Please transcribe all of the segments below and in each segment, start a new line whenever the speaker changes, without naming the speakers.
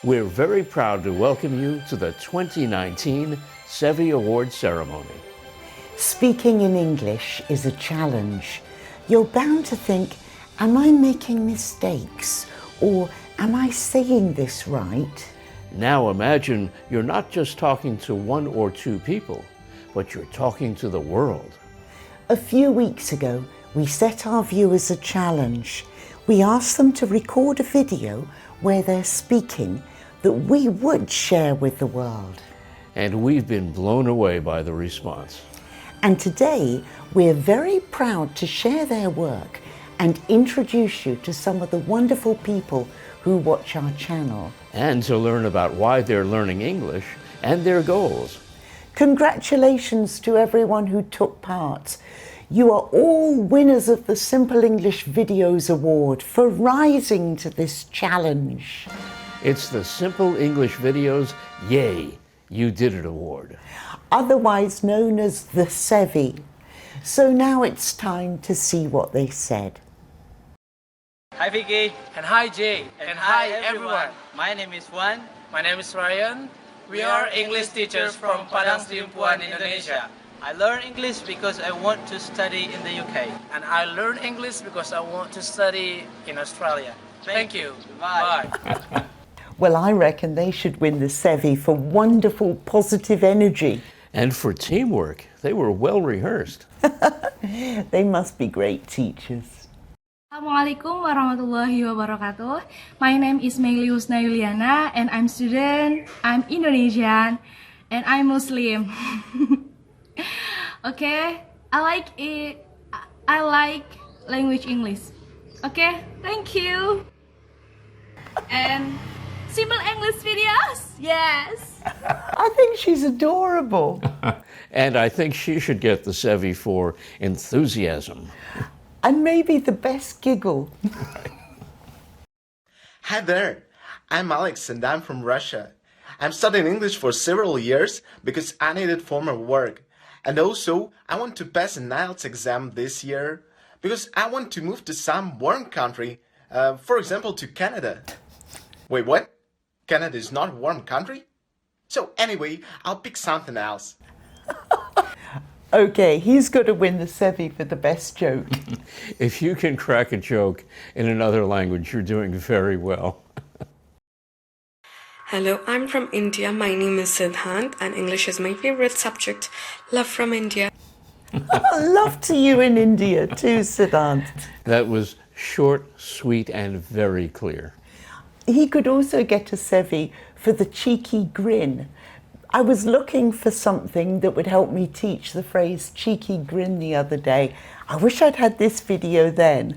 We're very proud to welcome you to the 2019 SEVY Award Ceremony.
Speaking in English is a challenge. You're bound to think, am I making mistakes? Or am I saying this right?
Now imagine you're not just talking to one or two people, but you're talking to the world.
A few weeks ago, we set our viewers a challenge. We asked them to record a video where they're speaking that we would share with the world.
And we've been blown away by the response.
And today, we're very proud to share their work and introduce you to some of the wonderful people who watch our channel.
And to learn about why they're learning English and their goals.
Congratulations to everyone who took part. You are all winners of the Simple English Videos Award for rising to this challenge.
It's the Simple English Videos Yay, You Did It Award.
Otherwise known as the SEVY. So now it's time to see what they said.
Hi Vicky.
And hi Jay.
And hi everyone. My name is Juan.
My name is Ryan. We are English teachers from Padang Sidimpuan, Indonesia.
I learn English because I want to study in the UK.
And I learn English because I want to study in Australia. Thank you.
Bye.
Well, I reckon they should win the SEVY for wonderful positive energy.
And for teamwork, they were well rehearsed.
They must be great teachers.
Assalamualaikum warahmatullahi wabarakatuh. My name is Juliana and I'm student, I'm Indonesian, and I'm Muslim. Okay, I like it. I like language English. Okay, thank you. And Simple English videos, yes.
I think she's adorable.
And I think she should get the SEVY for enthusiasm.
And maybe the best giggle.
Hi there, I'm Alex and I'm from Russia. I'm studying English for several years because I needed for my work. And also, I want to pass an IELTS exam this year because I want to move to some warm country, for example to Canada. Wait, what? Canada is not a warm country? So anyway, I'll pick something else.
Okay, he's got to win the SEVY for the best joke.
If you can crack a joke in another language, you're doing very well.
Hello, I'm from India. My name is Siddhant and English is my favorite subject. Love from India.
Love to you in India too, Siddhant.
That was short, sweet, and very clear.
He could also get a SEVY for the cheeky grin. I was looking for something that would help me teach the phrase cheeky grin the other day. I wish I'd had this video then.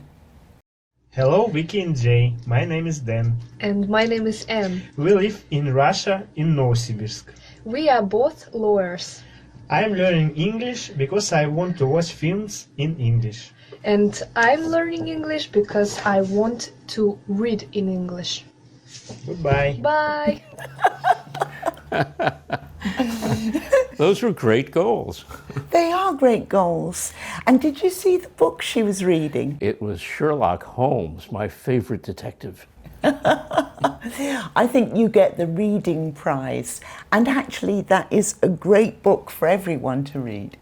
Hello, Vicky and Jay. My name is Dan.
And my name is Em.
We live in Russia, in Novosibirsk.
We are both lawyers.
I am learning English because I want to watch films in English.
And I'm learning English because I want to read in English.
Goodbye.
Bye.
Those were great goals.
They are great goals. And did you see the book she was reading?
It was Sherlock Holmes, my favorite detective.
I think you get the reading prize. And actually, that is a great book for everyone to read.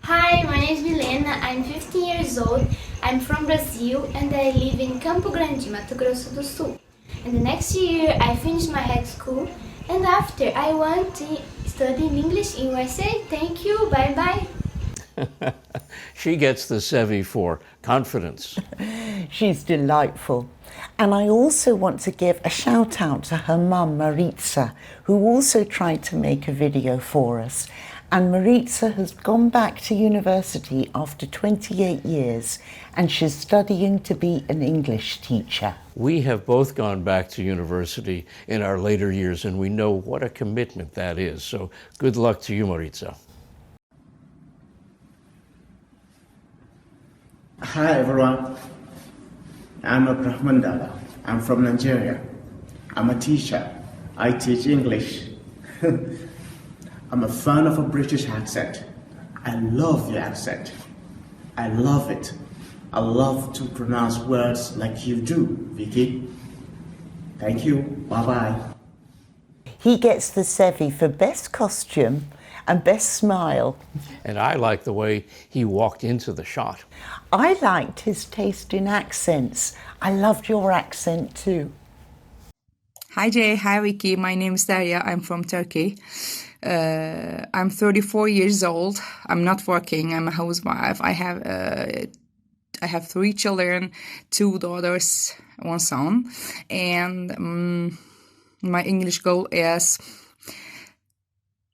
Hi, my name is Elena. I'm 15 years old. I'm from Brazil and I live in Campo Grande, Mato Grosso do Sul. And the next year, I finish my high school. And after, I want to study English in USA. Thank you. Bye-bye.
She gets the SEVY for confidence.
She's delightful. And I also want to give a shout out to her mum, Maritza, who also tried to make a video for us. And Maritza has gone back to university after 28 years and she's studying to be an English teacher.
We have both gone back to university in our later years and we know what a commitment that is. So good luck to you, Maritza.
Hi everyone, I'm Abdurrahman Dalia. I'm from Nigeria. I'm a teacher. I teach English. I'm a fan of a British accent. I love the accent. I love it. I love to pronounce words like you do, Vicky. Thank you. Bye-bye.
He gets the SEVY for Best Costume and Best Smile.
And I like the way he walked into the shot.
I liked his taste in accents. I loved your accent too.
Hi Jay, hi Vicky. My name is Dalia. I'm from Turkey. I'm 34 years old. I'm not working. I'm a housewife. I have 3 children, 2 daughters, 1 son, and my English goal is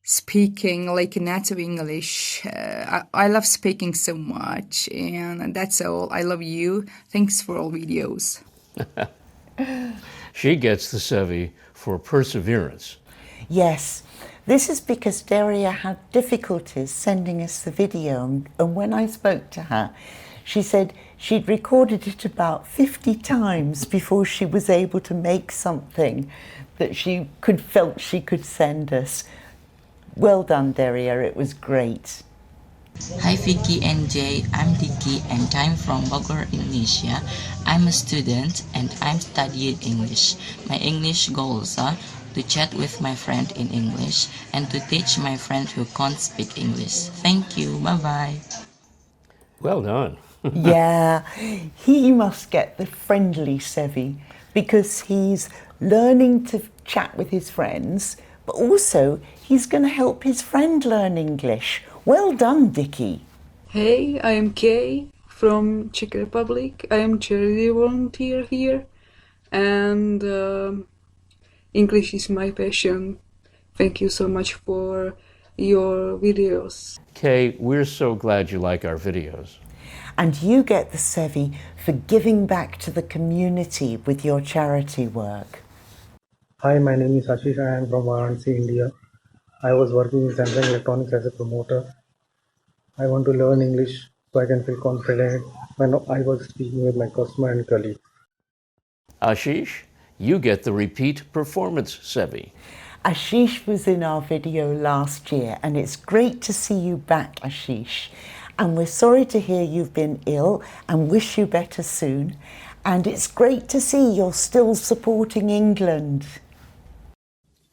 speaking like native English. I love speaking so much, and that's all. I love you. Thanks for all videos.
She gets the SEVY for perseverance.
Yes, this is because Dalia had difficulties sending us the video, and when I spoke to her, she said she'd recorded it about 50 times before she was able to make something that she felt she could send us. Well done, Dalia, it was great.
Hi Vicky and Jay, I'm Vicky and I'm from Bogor, Indonesia. I'm a student and I'm studying English. My English goals are to chat with my friend in English and to teach my friend who can't speak English. Thank you, bye-bye.
Well done.
Yeah, he must get the friendly SEVY because he's learning to chat with his friends, but also he's going to help his friend learn English. Well done, Vicky.
Hey, I am Kay from Czech Republic. I am charity volunteer here, and English is my passion. Thank you so much for your videos.
Kay, we're so glad you like our videos.
And you get the SEVY for giving back to the community with your charity work.
Hi, my name is Ashish. I am from Varanasi, India. I was working in Samsung Electronics as a promoter. I want to learn English so I can feel confident when I was speaking with my customer and colleagues.
Ashish, you get the repeat performance SEVY.
Ashish was in our video last year, and it's great to see you back, Ashish. And we're sorry to hear you've been ill and wish you better soon. And it's great to see you're still supporting England.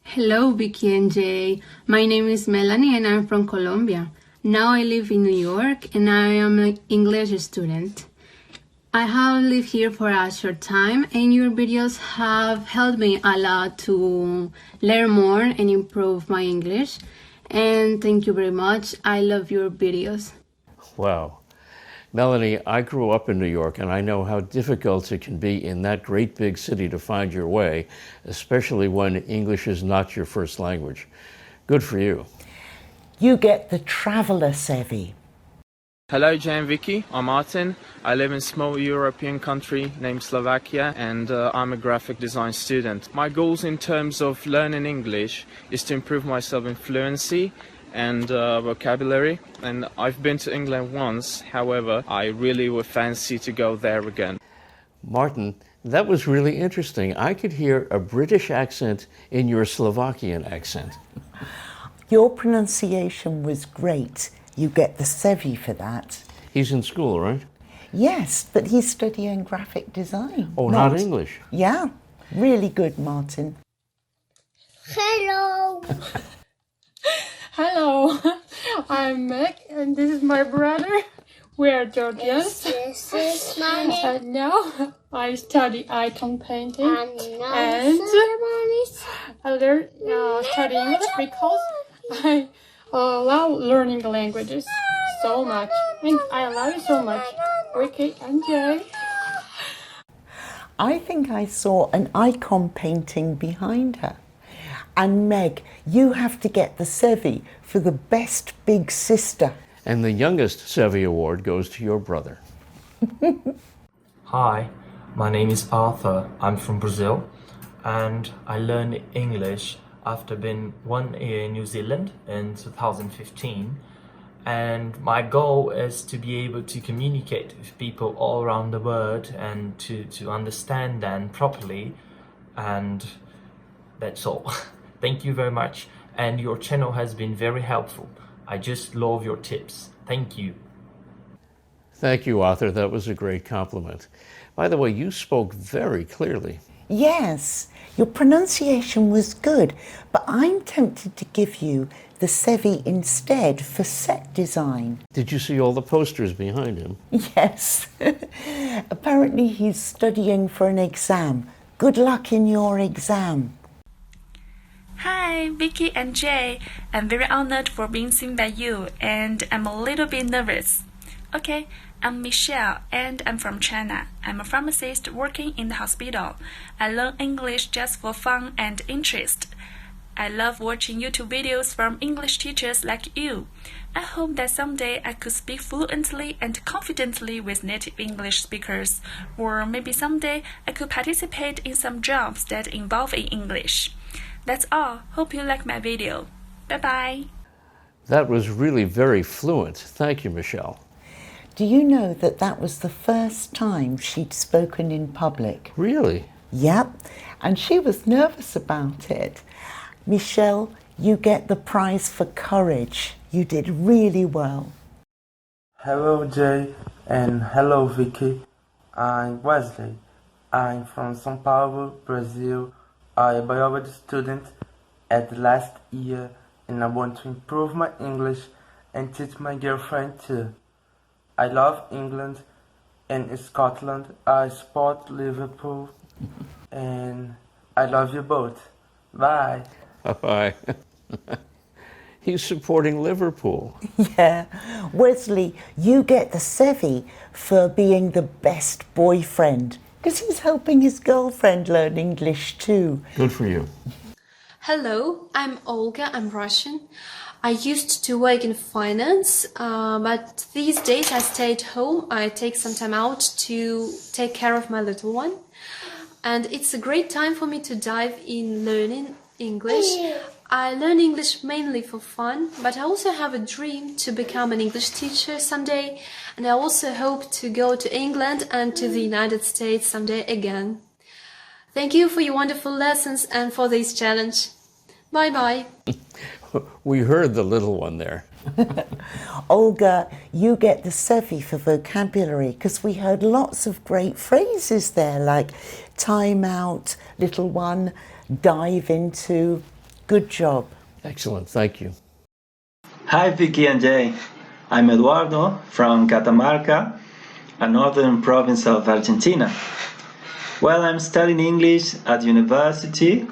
Hello, Vicky and Jay. My name is Melanie and I'm from Colombia. Now I live in New York and I am an English student. I have lived here for a short time and your videos have helped me a lot to learn more and improve my English. And thank you very much. I love your videos.
Wow. Melanie, I grew up in New York and I know how difficult it can be in that great big city to find your way, especially when English is not your first language. Good for you.
You get the Traveller SEVY.
Hello, Jay and Vicky. I'm Martin. I live in a small European country named Slovakia and I'm a graphic design student. My goals in terms of learning English is to improve myself in fluency and vocabulary, and I've been to England once. However, I really would fancy to go there again.
Martin, that was really interesting. I could hear a British accent in your Slovakian accent.
Your pronunciation was great. You get the SEVY for that.
He's in school, right?
Yes, but he's studying graphic design.
Oh, not English.
Yeah, really good, Martin.
Hello.
Hello, I'm Meg and this is my brother. We are Georgians.
This is my name.
And now I study icon painting and I learn study English because I love learning languages so much. And I love you so much, Vicky and Jay.
I think I saw an icon painting behind her. And Meg, you have to get the SEVY for the best big sister.
And the youngest SEVY award goes to your brother.
Hi, my name is Arthur. I'm from Brazil and I learned English after being 1 year in New Zealand in 2015. And my goal is to be able to communicate with people all around the world and to understand them properly, and that's all. Thank you very much, and your channel has been very helpful. I just love your tips. Thank you.
Thank you, Arthur. That was a great compliment. By the way, you spoke very clearly.
Yes, Your pronunciation was good, but I'm tempted to give you the SEVY instead for set design.
Did you see all the posters behind him?
Yes. Apparently he's studying for an exam. Good luck in your exam.
Hi, Vicky and Jay. I'm very honored for being seen by you, and I'm a little bit nervous. Okay, I'm Michelle, and I'm from China. I'm a pharmacist working in the hospital. I learn English just for fun and interest. I love watching YouTube videos from English teachers like you. I hope that someday I could speak fluently and confidently with native English speakers, or maybe someday I could participate in some jobs that involve in English. That's all. Hope you like my video. Bye-bye.
That was really very fluent. Thank you, Michelle.
Do you know that that was the first time she'd spoken in public?
Really?
Yep, and she was nervous about it. Michelle, you get the prize for courage. You did really well.
Hello, Jay, and hello, Vicky. I'm Wesley. I'm from São Paulo, Brazil. I'm a biology student at the last year, and I want to improve my English and teach my girlfriend too. I love England and Scotland. I support Liverpool, and I love you both. Bye.
Bye. He's supporting Liverpool.
Yeah. Wesley, you get the SEVY for being the best boyfriend, because he's helping his girlfriend learn English too.
Good for you.
Hello, I'm Olga. I'm Russian. I used to work in finance, but these days I stayed home. I take some time out to take care of my little one. And it's a great time for me to dive in learning English. I learn English mainly for fun, but I also have a dream to become an English teacher someday. And I also hope to go to England and to the United States someday again. Thank you for your wonderful lessons and for this challenge. Bye-bye.
We heard the little one there.
Olga, you get the SEVY for vocabulary, because we heard lots of great phrases there, like time out, little one, dive into. Good job.
Excellent, thank you.
Hi, Vicky and Jay. I'm Eduardo from Catamarca, a northern province of Argentina. Well, I'm studying English at university,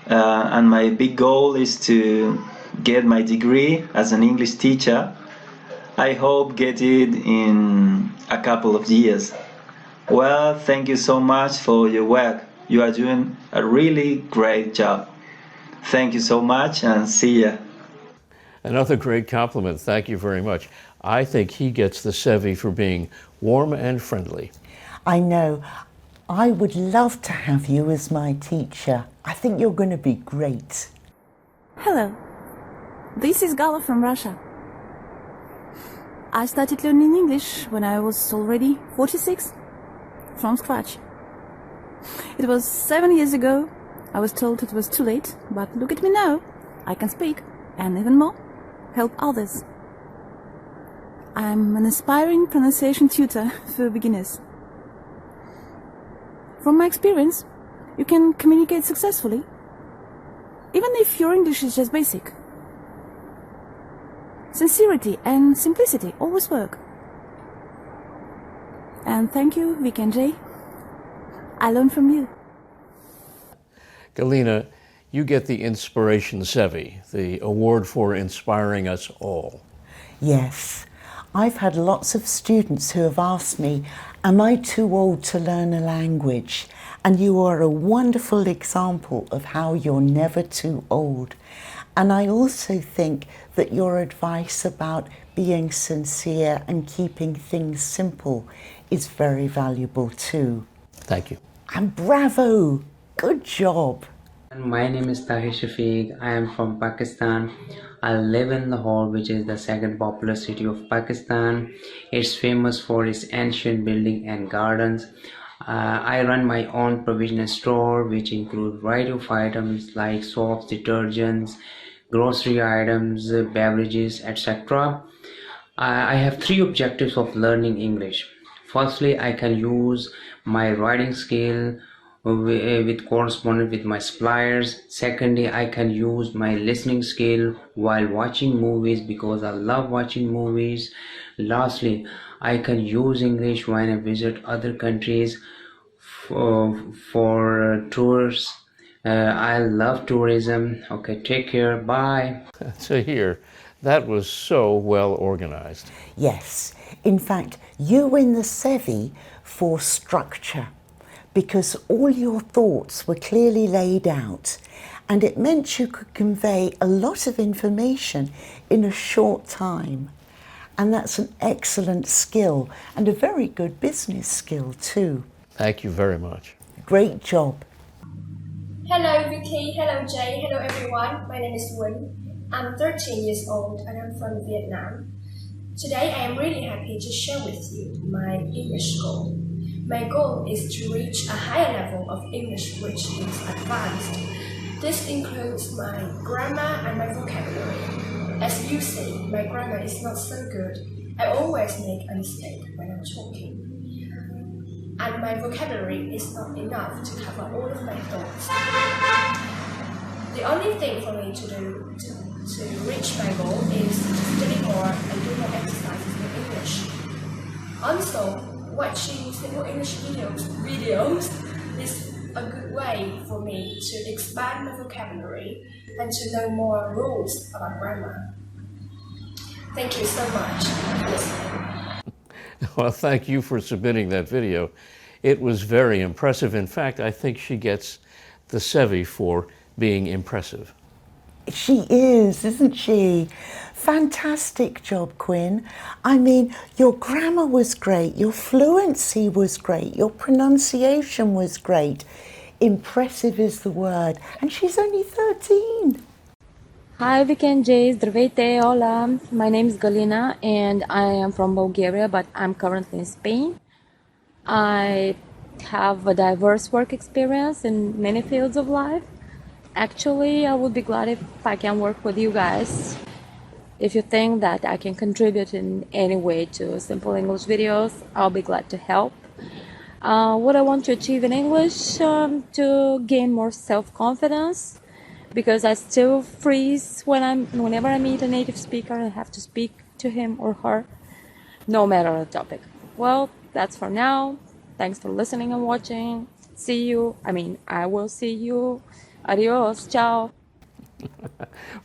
and my big goal is to get my degree as an English teacher. I hope get it in a couple of years. Well, thank you so much for your work. You are doing a really great job. Thank you so much, and see ya.
Another great compliment. Thank you very much. I think he gets the SEVY for being warm and friendly.
I know. I would love to have you as my teacher. I think you're going to be great.
Hello. This is Gala from Russia. I started learning English when I was already 46, from scratch. It was 7 years ago. I was told it was too late, but look at me now. I can speak, and even more, help others. I'm an aspiring pronunciation tutor for beginners. From my experience, you can communicate successfully, even if your English is just basic. Sincerity and simplicity always work. And thank you, Vicky and Jay. I learned from you.
Galina, you get the Inspiration SEVY, the award for inspiring us all.
Yes. I've had lots of students who have asked me, am I too old to learn a language? And you are a wonderful example of how you're never too old. And I also think that your advice about being sincere and keeping things simple is very valuable too.
Thank you.
And bravo! Good job.
My name is Tahir Shafiq. I am from Pakistan. I live in Lahore, which is the second populous city of Pakistan. It's famous for its ancient building and gardens. I run my own provision store, which include a variety of items like soaps, detergents, grocery items, beverages, etc. I have three objectives of learning English. Firstly, I can use my writing skill with correspondent with my suppliers. Secondly, I can use my listening skill while watching movies because I love watching movies. Lastly, I can use English when I visit other countries for tours. I love tourism. Okay, take care. Bye.
So here, that was so well organized.
Yes, in fact, you win the SEVY for structure because all your thoughts were clearly laid out and it meant you could convey a lot of information in a short time. And that's an excellent skill and a very good business skill too.
Thank you very much.
Great job.
Hello Vicky, hello Jay, hello everyone. My name is Quinn. I'm 13 years old and I'm from Vietnam. Today I am really happy to share with you my English goal. My goal is to reach a higher level of English which is advanced. This includes my grammar and my vocabulary. As you see, my grammar is not so good. I always make a mistake when I'm talking. And my vocabulary is not enough to cover all of my thoughts. The only thing for me to do to reach my goal is to study more and do more exercises in English. Also, watching simple English videos is a good way for me to expand my vocabulary and to know more rules about grammar. Thank you so much for listening.
Well, thank you for submitting that video. It was very impressive. In fact, I think she gets the SEVY for being impressive.
She is, isn't she? Fantastic job, Quinn. I mean, your grammar was great, your fluency was great, your pronunciation was great. Impressive is the word, and she's only 13.
Hi Vicky and Jay, здравейте, hola. My name is Galina and I am from Bulgaria, but I'm currently in Spain. I have a diverse work experience in many fields of life. Actually, I would be glad if I can work with you guys. If you think that I can contribute in any way to simple English videos, I'll be glad to help. What I want to achieve in English, to gain more self-confidence, because I still freeze whenever I meet a native speaker and have to speak to him or her, no matter the topic. Well, that's for now. Thanks for listening and watching. I will see you. Adios, ciao.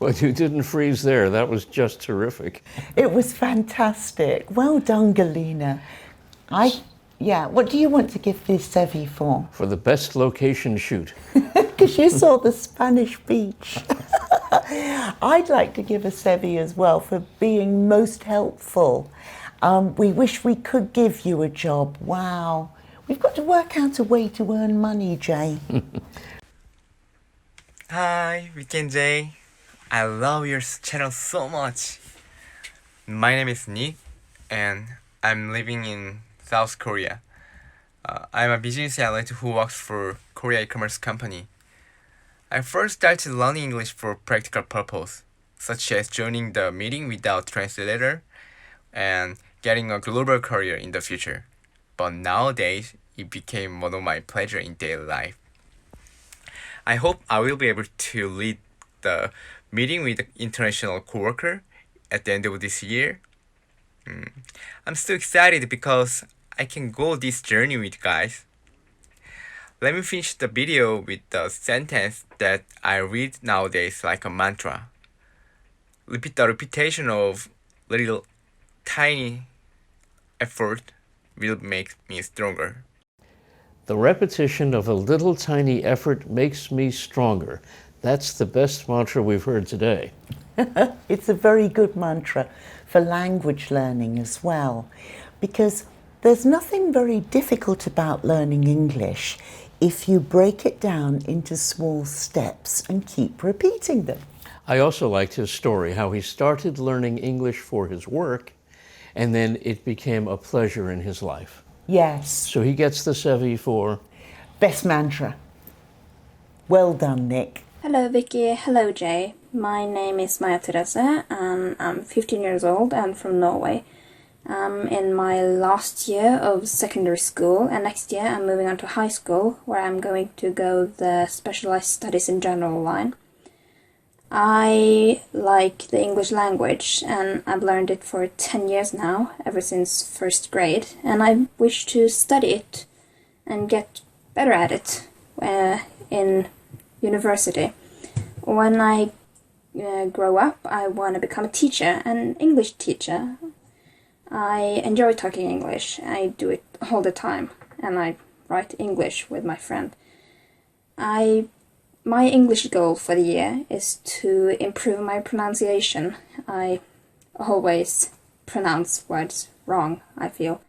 Well, you didn't freeze there. That was just terrific.
It was fantastic. Well done, Galina. What do you want to give this SEVY for?
For the best location shoot.
Because you saw the Spanish beach. I'd like to give a SEVY as well for being most helpful. We wish we could give you a job. Wow. We've got to work out a way to earn money, Jay.
Hi, Vicky and Jay. I love your channel so much. My name is Nick and I'm living in South Korea. I'm a business analyst who works for Korea e-commerce company. I first started learning English for practical purpose, such as joining the meeting without translator and getting a global career in the future. But nowadays, it became one of my pleasures in daily life. I hope I will be able to lead the meeting with the international coworker at the end of this year. I'm still excited because I can go this journey with guys. Let me finish the video with the sentence that I read nowadays like a mantra. Repeat the repetition of little tiny effort will make me stronger.
The repetition of a little tiny effort makes me stronger. That's the best mantra we've heard today.
It's a very good mantra for language learning as well, because there's nothing very difficult about learning English if you break it down into small steps and keep repeating them.
I also liked his story, how he started learning English for his work, and then it became a pleasure in his life.
Yes.
So he gets the SEVY for?
Best mantra. Well done, Nick.
Hello, Vicky. Hello, Jay. My name is Maja Therese, and I'm 15 years old and from Norway. I'm in my last year of secondary school, and next year I'm moving on to high school, where I'm going to go the specialized studies in general line. I like the English language, and I've learned it for 10 years now, ever since first grade, and I wish to study it and get better at it in university. When I grow up, I want to become a teacher, an English teacher. I enjoy talking English. I do it all the time, and I write English with my friend. My English goal for the year is to improve my pronunciation. I always pronounce words wrong, I feel.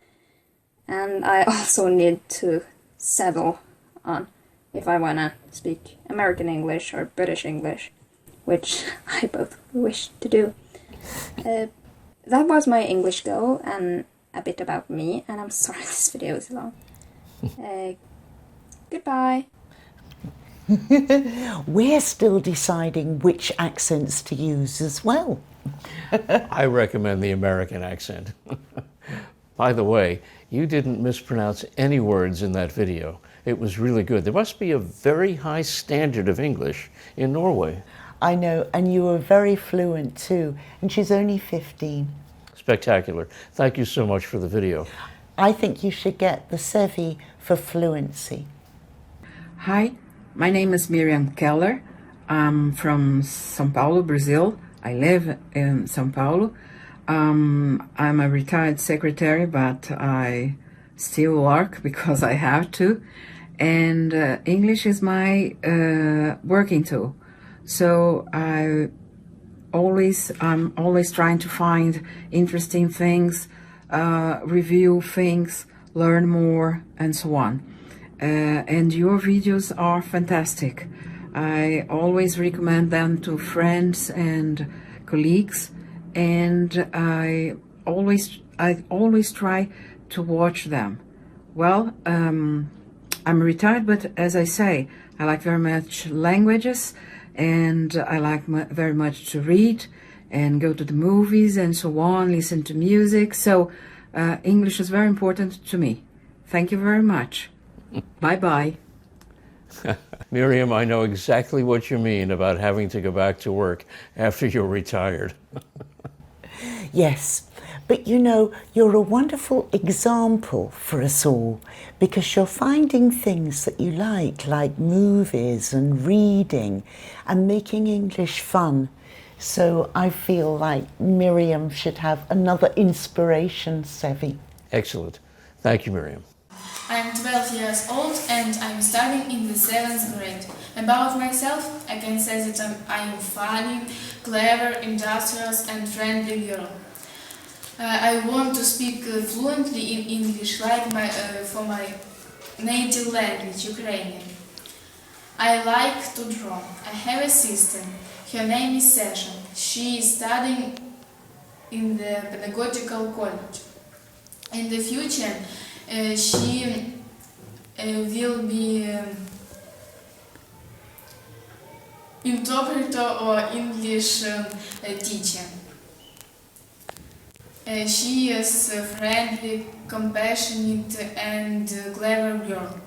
And I also need to settle on if I want to speak American English or British English, which I both wish to do. That was my English goal and a bit about me, and I'm sorry this video is long. Goodbye.
We're still deciding which accents to use as well.
I recommend the American accent. By the way, you didn't mispronounce any words in that video. It was really good. There must be a very high standard of English in Norway.
I know, and you were very fluent too, and she's only 15.
Spectacular. Thank you so much for the video.
I think you should get the SEVY for fluency.
Hi, my name is Miriam Keller. I'm from São Paulo, Brazil. I live in São Paulo. I'm a retired secretary, but I still work because I have to. And English is my working tool. So I'm always trying to find interesting things, review things, learn more, and so on. And your videos are fantastic. I always recommend them to friends and colleagues, and I always try to watch them. Well, I'm retired, but as I say, I like very much languages, and I like very much to read and go to the movies and so on, listen to music. So English is very important to me. Thank you very much. Bye-bye.
Miriam, I know exactly what you mean about having to go back to work after you're retired.
Yes, but you know, you're a wonderful example for us all, because you're finding things that you like movies and reading and making English fun. So I feel like Miriam should have another inspiration, SEVY.
Excellent. Thank you, Miriam.
I'm 12 years old and I'm studying in the 7th grade. About myself, I can say that I am funny, clever, industrious and friendly girl. I want to speak fluently in English like for my native language, Ukrainian. I like to draw. I have a sister. Her name is Sasha. She is studying in the pedagogical college. In the future, she will be interpreter or English teacher. She is a friendly, compassionate and clever girl.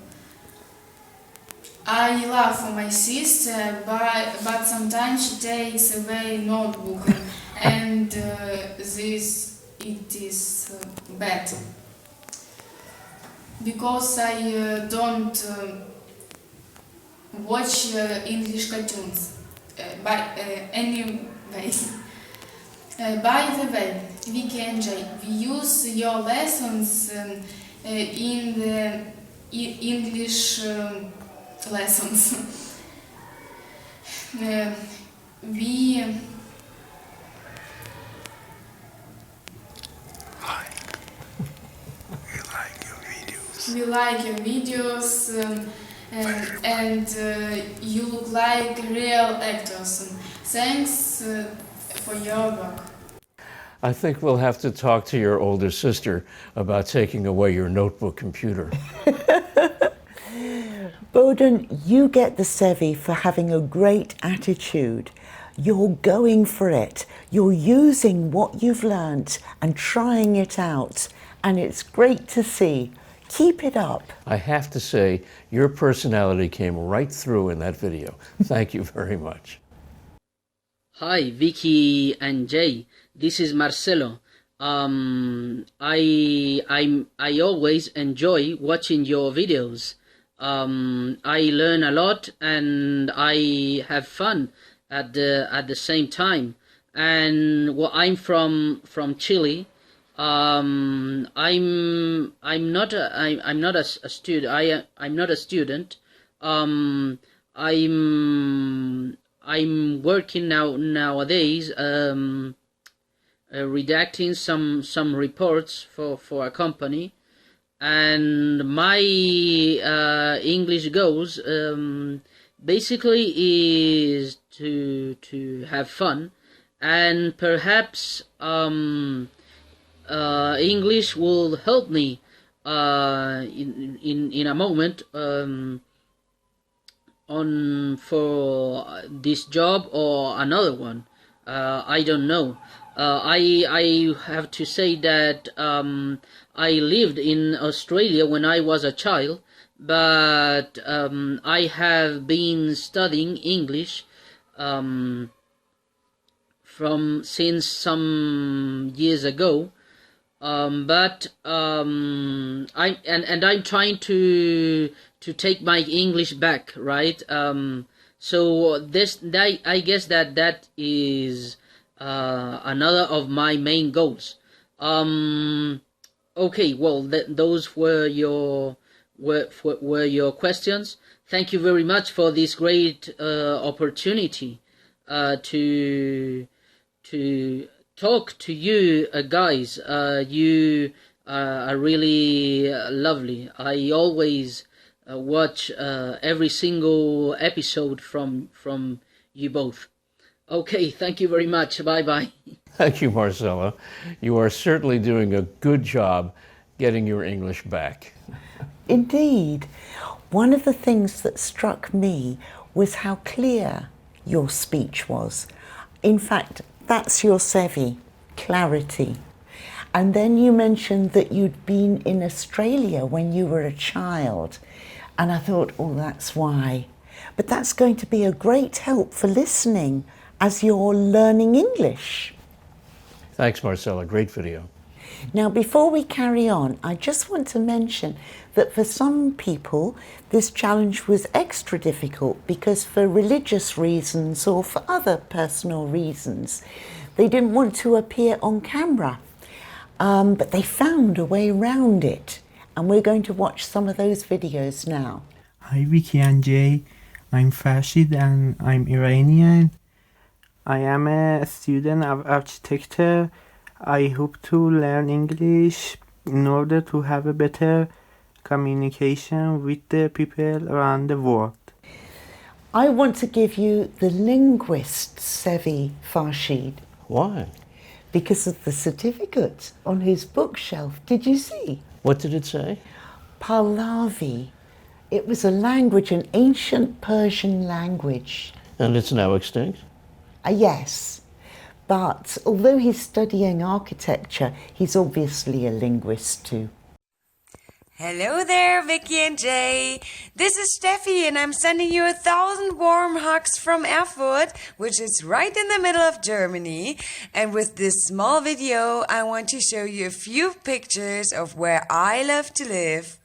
I love my sister, but sometimes she takes away notebook and it is bad. Because I don't watch English cartoons. Anyway. By the way, Vicky and Jay, we use your lessons in the English lessons. We like your videos and you look like real actors. Thanks for your work.
I think we'll have to talk to your older sister about taking away your notebook computer.
Boden, you get the SEVY for having a great attitude. you're going for it. You're using what you've learnt and trying it out. And it's great to see. Keep it up.
I have to say, your personality came right through in that video. Thank you very much.
Hi, Vicky and Jay. This is Marcelo. I always enjoy watching your videos. I learn a lot and I have fun at the same time. And well, I'm from Chile. I'm not a student. I'm not a student. I'm working nowadays. Redacting some reports for a company, and my English goals basically is to have fun, and perhaps English will help me in a moment on for this job or another one. I don't know. I have to say that I lived in Australia when I was a child, but I have been studying English since some years ago. I'm trying to take my English back, right? So I guess that is another of my main goals. Okay, well, those were your questions. Thank you very much for this great opportunity to talk to you guys. You are really lovely. I always watch every single episode from you both. Okay, thank you very much. Bye-bye.
Thank you, Marcelo. You are certainly doing a good job getting your English back.
Indeed. One of the things that struck me was how clear your speech was. In fact, that's your SEVY, clarity. And then you mentioned that you'd been in Australia when you were a child. And I thought, oh, that's why. But that's going to be a great help for listening as you're learning English.
Thanks, Marcella. Great video.
Now, before we carry on, I just want to mention that for some people, this challenge was extra difficult because for religious reasons or for other personal reasons, they didn't want to appear on camera. But they found a way around it. And we're going to watch some of those videos now.
Hi, Vicky and Jay. I'm Farshid and I'm Iranian. I am a student of architecture. I hope to learn English in order to have a better communication with the people around the world.
I want to give you the linguist SEVY Farshid.
Why?
Because of the certificate on his bookshelf. Did you see?
What did it say?
Pahlavi. It was a language, an ancient Persian language.
And it's now extinct?
Yes. But although he's studying architecture, he's obviously a linguist too.
Hello there, Vicky and Jay. This is Steffi, and I'm sending you 1,000 warm hugs from Erfurt, which is right in the middle of Germany. And with this small video, I want to show you a few pictures of where I love to live.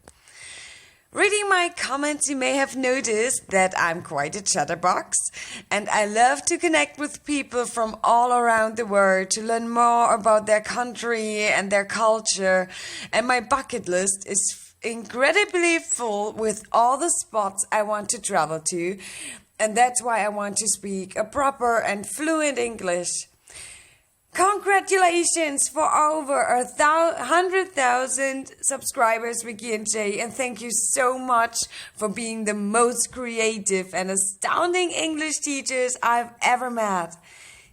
Reading my comments, you may have noticed that I'm quite a chatterbox, and I love to connect with people from all around the world to learn more about their country and their culture. And my bucket list is incredibly full with all the spots I want to travel to, and that's why I want to speak a proper and fluent English. Congratulations for over 100,000 subscribers, Vicky and Jay, and thank you so much for being the most creative and astounding English teachers I've ever met.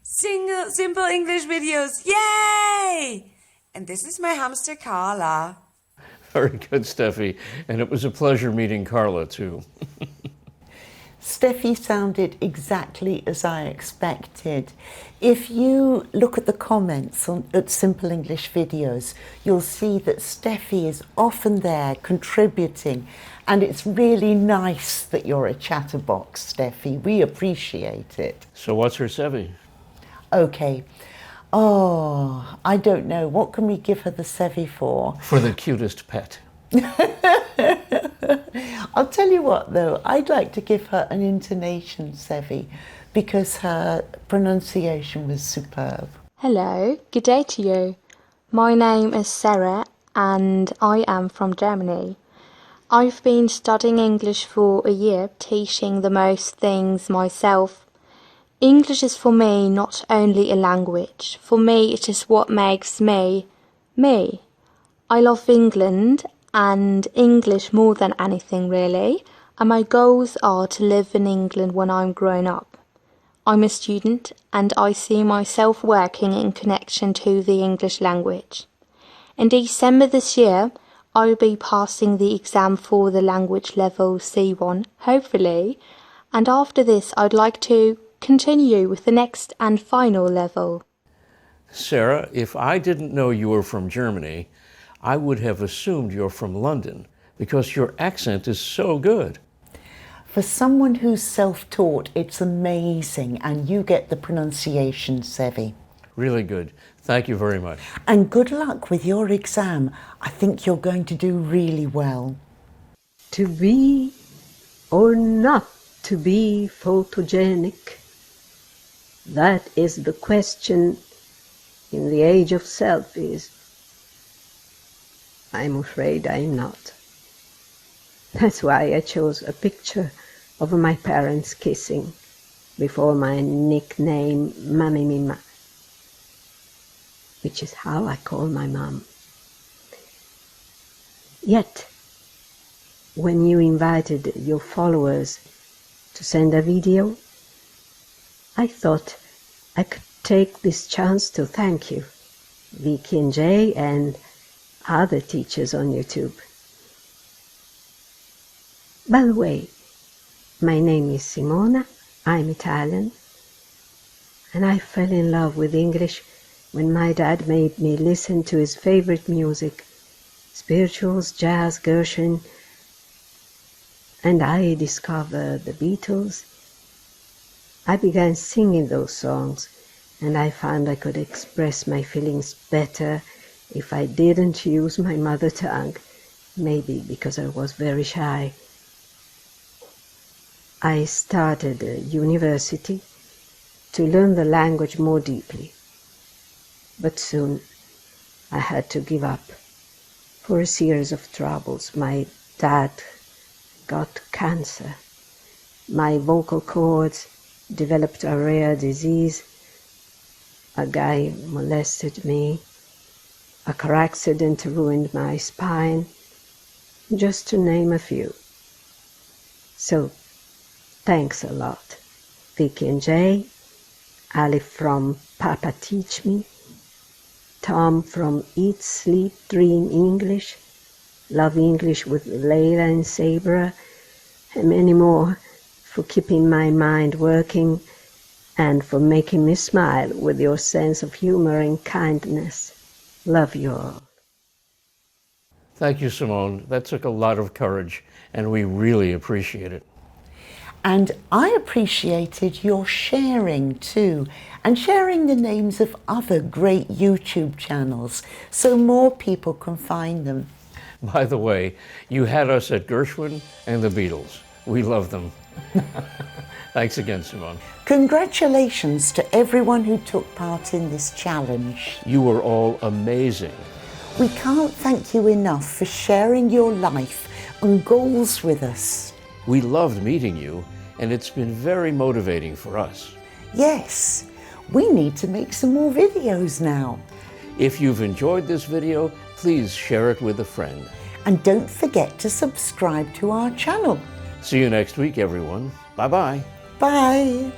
Simple English videos, yay! And this is my hamster Carla.
Very good, Steffi. And it was a pleasure meeting Carla, too.
Steffi sounded exactly as I expected. If you look at the comments at Simple English videos, you'll see that Steffi is often there contributing, and it's really nice that you're a chatterbox, Steffi. We appreciate it.
So what's her SEVY?
Okay. Oh, I don't know. What can we give her the SEVY for?
For the cutest pet.
I'll tell you what though, I'd like to give her an intonation SEVY because her pronunciation was superb.
Hello, good day to you. My name is Sara and I am from Germany. I've been studying English for a year, teaching the most things myself. English is for me not only a language, for me it is what makes me, me. I love England and English more than anything really, and my goals are to live in England when I'm grown up. I'm a student and I see myself working in connection to the English language. In December this year, I'll be passing the exam for the language level C1, hopefully, and after this I'd like to continue with the next and final level.
Sara, if I didn't know you were from Germany, I would have assumed you're from London because your accent is so good.
For someone who's self-taught, it's amazing, and you get the pronunciation SEVY.
Really good. Thank you very much.
And good luck with your exam. I think you're going to do really well.
To be or not to be photogenic? That is the question in the age of selfies. I'm afraid I'm not. That's why I chose a picture of my parents kissing before my nickname Mami Mima, which is how I call my mom. Yet, when you invited your followers to send a video, I thought I could take this chance to thank you, Vicky and Jay, and other teachers on YouTube. By the way, my name is Simona, I'm Italian, and I fell in love with English when my dad made me listen to his favorite music, spirituals, jazz, Gershwin, and I discovered the Beatles. I began singing those songs, and I found I could express my feelings better if I didn't use my mother tongue, maybe because I was very shy. I started university to learn the language more deeply, but soon I had to give up for a series of troubles. My dad got cancer, my vocal cords developed a rare disease, a guy molested me, a car accident ruined my spine, just to name a few. So, thanks a lot, Vicky and Jay, Ali from Papa Teach Me, Tom from Eat, Sleep, Dream English, Love English with Leila and Sabra, and many more for keeping my mind working and for making me smile with your sense of humor and kindness. Love you all.
Thank you, Simone. That took a lot of courage, and we really appreciate it.
And I appreciated your sharing too, and sharing the names of other great YouTube channels so more people can find them.
By the way, you had us at Gershwin and the Beatles. We love them. Thanks again, Simone.
Congratulations to everyone who took part in this challenge.
You were all amazing.
We can't thank you enough for sharing your life and goals with us.
We loved meeting you, and it's been very motivating for us.
Yes, we need to make some more videos now.
If you've enjoyed this video, please share it with a friend.
And don't forget to subscribe to our channel.
See you next week, everyone. Bye-bye.
Bye.